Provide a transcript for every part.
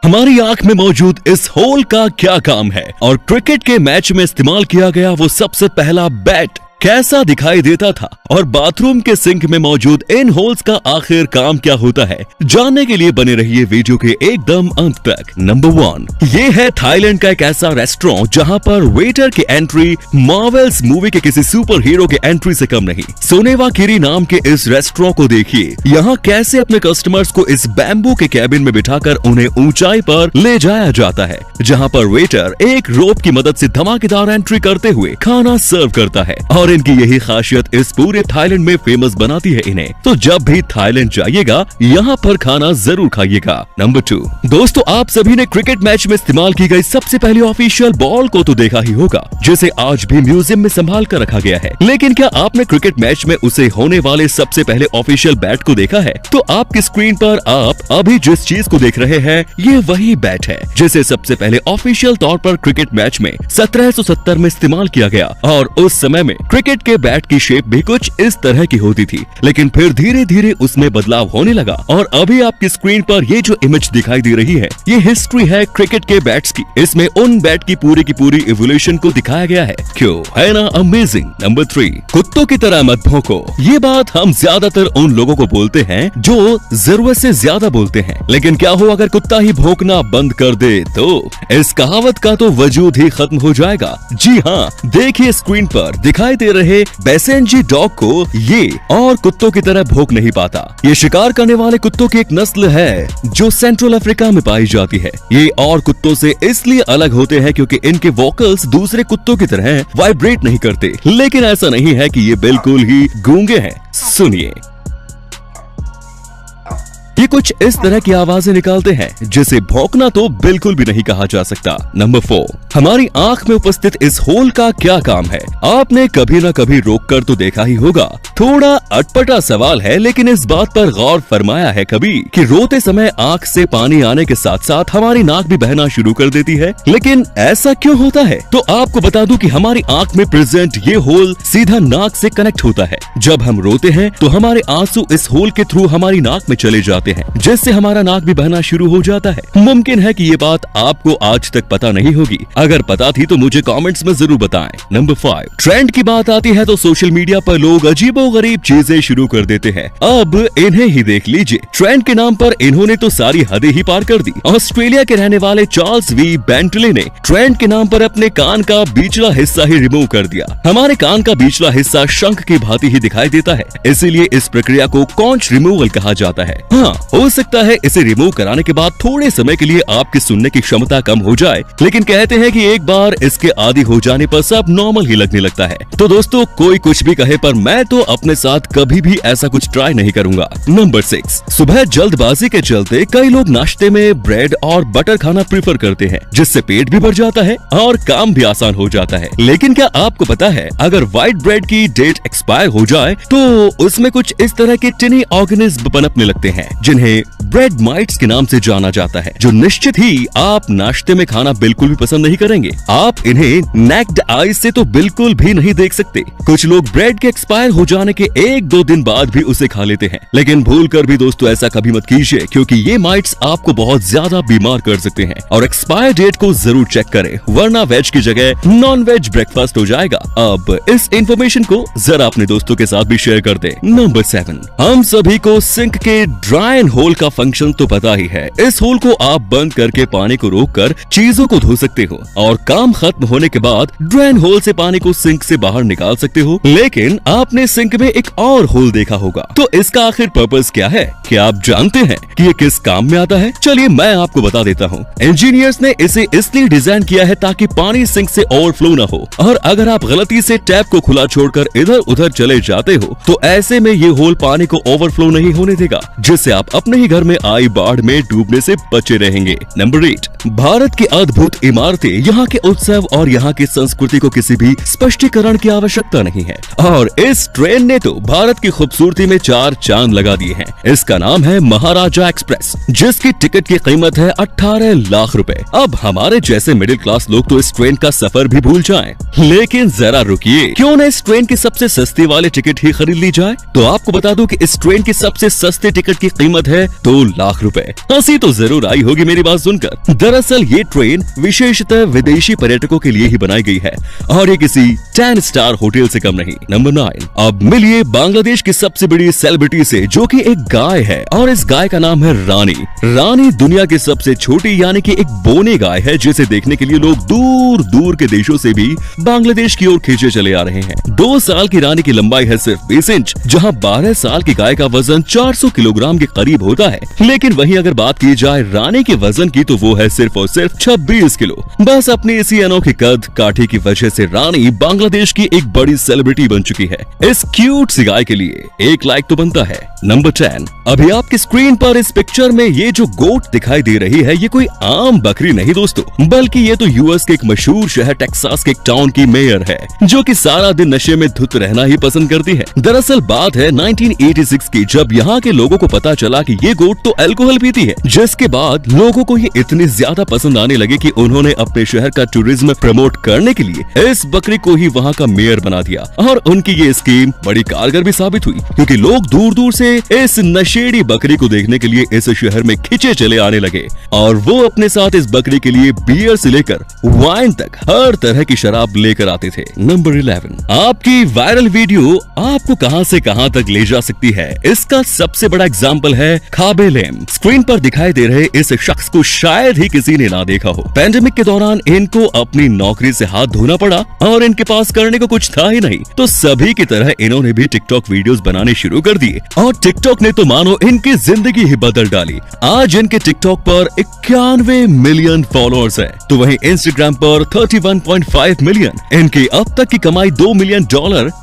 हमारी आंख में मौजूद इस होल का क्या काम है और क्रिकेट के मैच में इस्तेमाल किया गया वो सबसे पहला बैट कैसा दिखाई देता था और बाथरूम के सिंक में मौजूद इन होल्स का आखिर काम क्या होता है, जानने के लिए बने रहिए वीडियो के एकदम अंत तक। नंबर 1, ये है थाईलैंड का एक ऐसा रेस्टोरेंट जहां पर वेटर की एंट्री मार्वल्स मूवी के किसी सुपर हीरो के एंट्री से कम नहीं। सोनेवा किरी नाम के इस रेस्टोरेंट को देखिए, यहाँ कैसे अपने कस्टमर्स को इस बैम्बू के कैबिन में बिठाकर उन्हें ऊंचाई पर ले जाया जाता है, जहाँ पर वेटर एक रोप की मदद से धमाकेदार एंट्री करते हुए खाना सर्व करता है और इनकी यही खासियत इस पूरे थाईलैंड में फेमस बनाती है इन्हें। तो जब भी थाईलैंड जाइएगा यहाँ पर खाना जरूर खाइएगा। नंबर 2, दोस्तों आप सभी ने क्रिकेट मैच में इस्तेमाल की गई सबसे पहली ऑफिशियल बॉल को तो देखा ही होगा, जिसे आज भी म्यूजियम में संभाल कर रखा गया है। लेकिन क्या आपने क्रिकेट मैच में उसे होने वाले सबसे पहले ऑफिशियल बैट को देखा है? तो आपकी स्क्रीन पर आप अभी जिस चीज को देख रहे हैं ये वही बैट है जिसे सबसे पहले ऑफिशियल तौर पर क्रिकेट मैच में 1770 में इस्तेमाल किया गया। और उस समय में क्रिकेट के बैट की शेप भी कुछ इस तरह की होती थी, लेकिन फिर धीरे धीरे उसमें बदलाव होने लगा और अभी आपकी स्क्रीन पर ये जो इमेज दिखाई दे रही है ये हिस्ट्री है क्रिकेट के बैट्स की। इसमें उन बैट की पूरी इवोल्यूशन को दिखाया गया है। क्यों, है ना अमेजिंग। नंबर 3, कुत्तों की तरह मत भौंको। ये बात हम ज्यादातर उन लोगों को बोलते हैं जो जरूरत से ज्यादा बोलते हैं, लेकिन क्या हो अगर कुत्ता ही भौंकना बंद कर दे तो इस कहावत का तो वजूद ही खत्म हो जाएगा। जी हाँ, देखिए स्क्रीन पर दिखाई दे रहे बैसेंजी डॉग को ये और कुत्तों की तरह भौंक नहीं पाता। ये शिकार करने वाले कुत्तों की एक नस्ल है जो सेंट्रल अफ्रीका में पाई जाती है। ये और कुत्तों से इसलिए अलग होते हैं क्योंकि इनके वोकल्स दूसरे कुत्तों की तरह वाइब्रेट नहीं करते, लेकिन ऐसा नहीं है कि ये बिल्कुल ही गूंगे हैं। सुनिए, ये कुछ इस तरह की आवाजें निकालते हैं जिसे भौंकना तो बिल्कुल भी नहीं कहा जा सकता। नंबर 4, हमारी आंख में उपस्थित इस होल का क्या काम है? आपने कभी न कभी रोक कर तो देखा ही होगा। थोड़ा अटपटा सवाल है, लेकिन इस बात पर गौर फरमाया है कभी कि रोते समय आंख से पानी आने के साथ साथ हमारी नाक भी बहना शुरू कर देती है? लेकिन ऐसा क्यों होता है? तो आपको बता दूं कि हमारी आंख में प्रेजेंट ये होल सीधा नाक से कनेक्ट होता है। जब हम रोते हैं तो हमारे आंसू इस होल के थ्रू हमारी नाक में चले जाते हैं, जिससे हमारा नाक भी बहना शुरू हो जाता है। मुमकिन है कि ये बात आपको आज तक पता नहीं होगी, अगर पता थी तो मुझे कमेंट्स में जरूर बताएं। नंबर 5, ट्रेंड की बात आती है तो सोशल मीडिया पर लोग अजीबोगरीब चीजें शुरू कर देते हैं। अब इन्हें ही देख लीजिए, ट्रेंड के नाम पर इन्होंने तो सारी हदें ही पार कर दी। ऑस्ट्रेलिया के रहने वाले चार्ल्स वी बेंटले ने ट्रेंड के नाम पर अपने कान का बीचला हिस्सा ही रिमूव कर दिया। हमारे कान का बीचला हिस्सा शंख की भांति ही दिखाई देता है, इसीलिए इस प्रक्रिया को कॉन्च रिमूवल कहा जाता है। हाँ, हो सकता है इसे रिमूव कराने के बाद थोड़े समय के लिए आपकी सुनने की क्षमता कम हो जाए, लेकिन कहते हैं कि एक बार इसके आदी हो जाने पर सब नॉर्मल ही लगने लगता है। तो दोस्तों कोई कुछ भी कहे पर मैं तो अपने साथ कभी भी ऐसा कुछ ट्राई नहीं करूंगा। नंबर 6, सुबह जल्दबाजी के चलते कई लोग नाश्ते में ब्रेड और बटर खाना प्रीफर करते हैं, जिससे पेट भी भर जाता है और काम भी आसान हो जाता है। लेकिन क्या आपको पता है अगर व्हाइट ब्रेड की डेट एक्सपायर हो जाए तो उसमें कुछ इस तरह के टिनी ऑर्गेनिज्म पनपने लगते हैं जिन्हें ब्रेड माइट्स के नाम से जाना जाता है, जो निश्चित ही आप नाश्ते में खाना बिल्कुल भी पसंद नहीं करेंगे। आप इन्हें नेक्ड आईज से तो बिल्कुल भी नहीं देख सकते। कुछ लोग ब्रेड के एक्सपायर हो जाने के 1-2 दिन बाद भी उसे खा लेते हैं, लेकिन भूल कर भी दोस्तों ऐसा कभी मत कीजिए, क्योंकि ये माइट्स आपको बहुत ज्यादा बीमार कर सकते हैं। और एक्सपायर डेट को जरूर चेक करें, वरना वेज की जगह नॉन वेज ब्रेकफास्ट हो जाएगा। अब इस इंफॉर्मेशन को जरा अपने दोस्तों के साथ भी शेयर कर दे। नंबर 7, हम सभी को सिंक के ड्राई होल का फंक्शन तो पता ही है। इस होल को आप बंद करके पानी को रोककर चीजों को धो सकते हो और काम खत्म होने के बाद ड्रेन होल से पानी को सिंक से बाहर निकाल सकते हो। लेकिन आपने सिंक में एक और होल देखा होगा, तो इसका आखिर पर्पस क्या है? क्या आप जानते हैं कि ये किस काम में आता है? चलिए मैं आपको बता देता हूँ। इंजीनियर्स ने इसे इसलिए डिजाइन किया है ताकि पानी सिंक से ओवरफ्लो न हो, और अगर आप गलती से टैप को खुला छोड़कर इधर उधर चले जाते हो तो ऐसे में ये होल पानी को ओवरफ्लो नहीं होने देगा, जिससे आप अपने ही घर में आई बाढ़ में डूबने से बचे रहेंगे। नंबर 8, भारत की अद्भुत इमारतें, यहाँ के उत्सव और यहाँ की संस्कृति को किसी भी स्पष्टीकरण की आवश्यकता नहीं है, और इस ट्रेन ने तो भारत की खूबसूरती में 4 चांद लगा दिए हैं। इसका नाम है महाराजा एक्सप्रेस, जिसकी टिकट की कीमत है 18 लाख रुपए। अब हमारे जैसे मिडिल क्लास लोग तो इस ट्रेन का सफर भी भूल जाएं, लेकिन जरा रुकिए, क्यों न इस ट्रेन की सबसे सस्ती वाली टिकट ही खरीद ली जाए? तो आपको बता दूं कि इस ट्रेन की सबसे सस्ती टिकट की कीमत कीमत है 2 लाख रुपए। हंसी तो जरूर आई होगी मेरी बात सुनकर। दरअसल ये ट्रेन विशेषतः विदेशी पर्यटकों के लिए ही बनाई गई है और ये किसी 10 स्टार होटल से कम नहीं। नंबर 9, अब मिलिए बांग्लादेश की सबसे बड़ी सेलिब्रिटी से, जो कि एक गाय है और इस गाय का नाम है रानी। रानी दुनिया की सबसे छोटी यानी कि एक बोनी गाय है, जिसे देखने के लिए लोग दूर दूर के देशों से भी बांग्लादेश की ओर खींचे चले आ रहे हैं। 2 साल की रानी की लंबाई है सिर्फ 20 इंच, जहां 12 साल की गाय का वजन 400 किलोग्राम के करीब होता है। लेकिन वहीं अगर बात की जाए रानी के वजन की तो वो है सिर्फ और सिर्फ 26 किलो। बस अपनी इसी अनोखी कद काठी की वजह से रानी बांग्लादेश की एक बड़ी सेलिब्रिटी बन चुकी है। इस क्यूट सी गाय के लिए 1 लाइक तो बनता है। नंबर 10, अभी आपकी स्क्रीन पर इस पिक्चर में ये जो गोट दिखाई दे रही है, ये कोई आम बकरी नहीं दोस्तों, बल्कि ये तो यूएस के एक मशहूर शहर टेक्सास के एक टाउन की मेयर है, जो कि सारा दिन नशे में धुत रहना ही पसंद करती है। दरअसल बात है 1986 की, जब यहाँ के लोगों को पता चला कि ये गोट तो अल्कोहल पीती है, जिसके बाद लोगों को ये इतनी ज्यादा पसंद आने लगे कि उन्होंने अपने शहर का टूरिज्म प्रमोट करने के लिए इस बकरी को ही वहाँ का मेयर बना दिया। और उनकी ये स्कीम बड़ी कारगर भी साबित हुई, क्योंकि लोग दूर दूर से इस नशेड़ी बकरी को देखने के लिए इस शहर में खिंचे चले आने लगे और वो अपने साथ इस बकरी के लिए बियर से लेकर वाइन तक हर तरह की शराब लेकर आते थे। नंबर 11, आपकी वायरल वीडियो आपको कहां से कहां तक ले जा सकती है, इसका सबसे बड़ा एग्जाम्पल है खाबे लेम। स्क्रीन पर दिखाई दे रहे इस शख्स को शायद ही किसी ने ना देखा हो। पैंडेमिक के दौरान इनको अपनी नौकरी से हाथ धोना पड़ा और इनके पास करने को कुछ था ही नहीं, तो सभी की तरह इन्होंने भी टिकटॉक वीडियोस बनाने शुरू कर दिए और टिकटॉक ने तो मानो इनकी जिंदगी ही बदल डाली। आज इनके टिकटॉक पर 91 मिलियन फॉलोअर्स हैं, तो वहीं इंस्टाग्राम पर 31.5 मिलियन। इनकी अब तक की कमाई $2 मिलियन।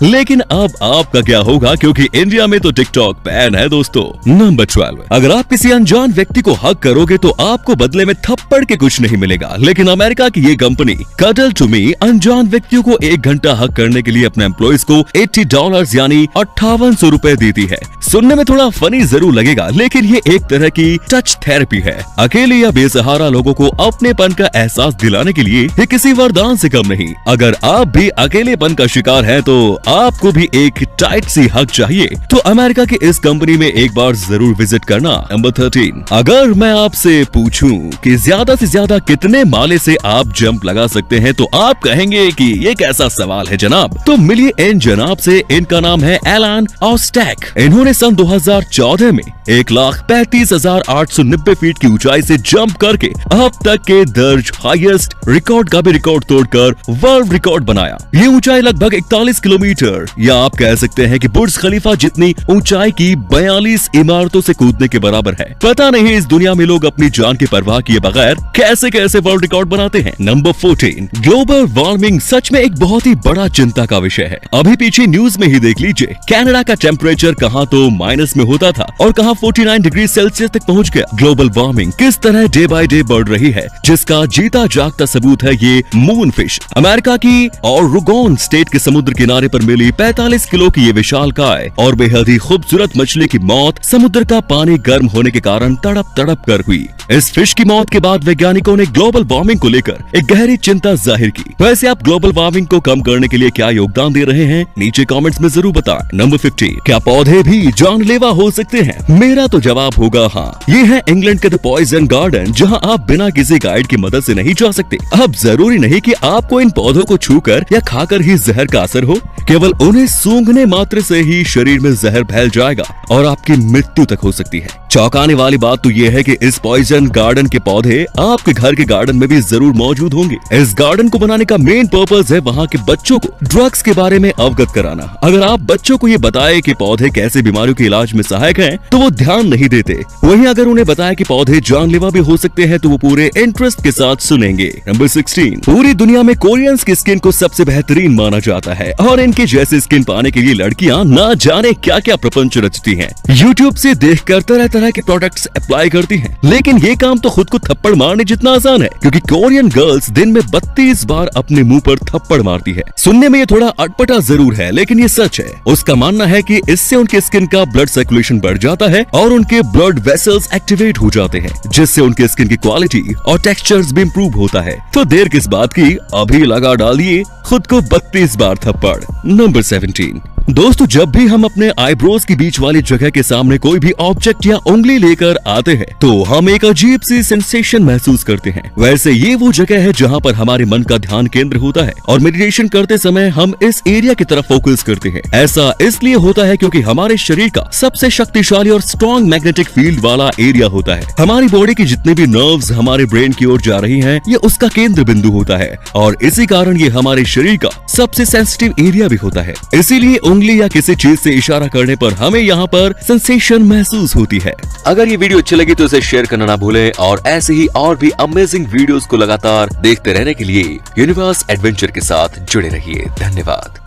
लेकिन अब आपका क्या होगा, क्योंकि इंडिया में तो टिकटॉक बैन है दोस्तों। नंबर 12, अगर आप किसी अनजान व्यक्ति को हक करोगे तो आपको बदले में थप्पड़ के कुछ नहीं मिलेगा, लेकिन अमेरिका की ये कंपनी कडल टू मी अनजान व्यक्तियों को 1 घंटा हक करने के लिए अपने एम्प्लॉइज को $80 यानी 5800 रुपए देती है। सुनने में थोड़ा फनी जरूर लगेगा, लेकिन ये एक तरह की टच थेरेपी है। अकेले या बेसहारा लोगों को अपनेपन का एहसास दिलाने के लिए ये किसी वरदान से कम नहीं। अगर आप भी अकेलेपन का शिकार हैं तो आपको भी एक टाइट सी हक चाहिए, तो अमेरिका की इस कंपनी में एक बार जरूर विजिट करना। नंबर 13, अगर मैं आपसे पूछूं कि ज्यादा से ज्यादा कितने माले से आप जंप लगा सकते हैं, तो आप कहेंगे कि ये कैसा सवाल है जनाब। तो मिलिए इन जनाब से, इनका नाम है एलन ऑस्टैक। इन्होंने सन 2014 में 1,35,890 फीट की ऊंचाई से जंप करके अब तक के दर्ज हाईएस्ट रिकॉर्ड का भी रिकॉर्ड तोड़कर वर्ल्ड रिकॉर्ड बनाया। ये ऊंचाई लगभग 41 किलोमीटर या आप कह सकते हैं कि बुर्ज खलीफा जितनी ऊंचाई की 42 इमारतों से कूदने के बराबर है। पता नहीं इस दुनिया में लोग अपनी जान की परवाह किए बगैर कैसे कैसे वर्ल्ड रिकॉर्ड बनाते हैं। नंबर 14, ग्लोबल वार्मिंग सच में एक बहुत ही बड़ा चिंता का विषय है। अभी पीछे न्यूज में ही देख लीजिए, कनाडा का टेम्परेचर कहाँ तो माइनस में होता था और कहाँ 49 डिग्री सेल्सियस तक पहुँच गया। ग्लोबल वार्मिंग किस तरह डे बाय डे बढ़ रही है, जिसका जीता जागता सबूत है ये मून फिश। अमेरिका की ओरेगोन स्टेट के समुद्र किनारे पर मिली 45 किलो की ये विशालकाय और बेहद ही खूबसूरत मछली की मौत समुद्र का पानी गर्म होने के कारण तड़प तड़प कर हुई। इस फिश की मौत के बाद वैज्ञानिकों ने ग्लोबल वार्मिंग को लेकर एक गहरी चिंता जाहिर की। वैसे आप ग्लोबल वार्मिंग को कम करने के लिए क्या योगदान दे रहे हैं, नीचे कमेंट्स में जरूर बताएं। नंबर 50, क्या पौधे भी जानलेवा हो सकते हैं? मेरा तो जवाब होगा हाँ। ये है इंग्लैंड के द पॉइजन गार्डन, जहाँ आप बिना किसी गाइड की मदद से नहीं जा सकते। अब जरूरी नहीं कि आपको इन पौधों को छूकर या खाकर ही जहर का असर हो, केवल उन्हें सूंघने मात्र से ही शरीर में जहर फैल जाएगा और आपकी मृत्यु तक हो सकती है। चौंकाने वाली बात तो ये है कि इस पॉइजन गार्डन के पौधे आपके घर के गार्डन में भी जरूर मौजूद होंगे। इस गार्डन को बनाने का मेन पर्पस है वहाँ के बच्चों को ड्रग्स के बारे में अवगत कराना। अगर आप बच्चों को ये बताए कि पौधे कैसे बीमारियों के इलाज में सहायक हैं, तो वो ध्यान नहीं देते। वहीं अगर उन्हें बताया कि पौधे जानलेवा भी हो सकते हैं, तो वो पूरे इंटरेस्ट के साथ सुनेंगे। नंबर 16, पूरी दुनिया में कोरियंस की स्किन को सबसे बेहतरीन माना जाता है और इनके जैसे स्किन पाने के लिए लड़कियां ना जाने क्या क्या प्रपंच रचती हैं। यूट्यूब से देखकर तरह तरह के प्रोडक्ट्स अप्लाई करती हैं, लेकिन ये काम तो खुद को थप्पड़ मारने जितना आसान है, क्योंकि कोरियन गर्ल्स दिन में 32 बार अपने मुंह पर थप्पड़ मारती है। सुनने में ये थोड़ा अटपटा जरूर है, लेकिन ये सच है। उसका मानना है कि इससे उनके स्किन का ब्लड सर्कुलेशन बढ़ जाता है और उनके ब्लड वेसल्स एक्टिवेट हो जाते हैं, जिससे उनके स्किन की क्वालिटी और टेक्सचर्स भी इम्प्रूव होता है। तो देर किस बात की, अभी लगा डालिए खुद को 32 बार थप्पड़। नंबर 17, दोस्तों, जब भी हम अपने आईब्रोज की बीच वाली जगह के सामने कोई भी ऑब्जेक्ट या उंगली लेकर आते हैं तो हम एक अजीब सी सेंसेशन महसूस करते हैं। वैसे ये वो जगह है जहाँ पर हमारे मन का ध्यान केंद्र होता है और मेडिटेशन करते समय हम इस एरिया की तरफ फोकस करते हैं। ऐसा इसलिए होता है क्योंकि हमारे शरीर का सबसे शक्तिशाली और स्ट्रॉन्ग मैग्नेटिक फील्ड वाला एरिया होता है। हमारी बॉडी की जितनी भी नर्व्स हमारे ब्रेन की ओर जा रही हैं, ये उसका केंद्र बिंदु होता है और इसी कारण ये हमारे शरीर का सबसे सेंसिटिव एरिया भी होता है। इसीलिए उंगली या किसी चीज से इशारा करने पर हमें यहाँ पर सेंसेशन महसूस होती है। अगर ये वीडियो अच्छी लगी तो इसे शेयर करना ना भूलें और ऐसे ही और भी अमेजिंग वीडियोस को लगातार देखते रहने के लिए यूनिवर्स एडवेंचर के साथ जुड़े रहिए। धन्यवाद।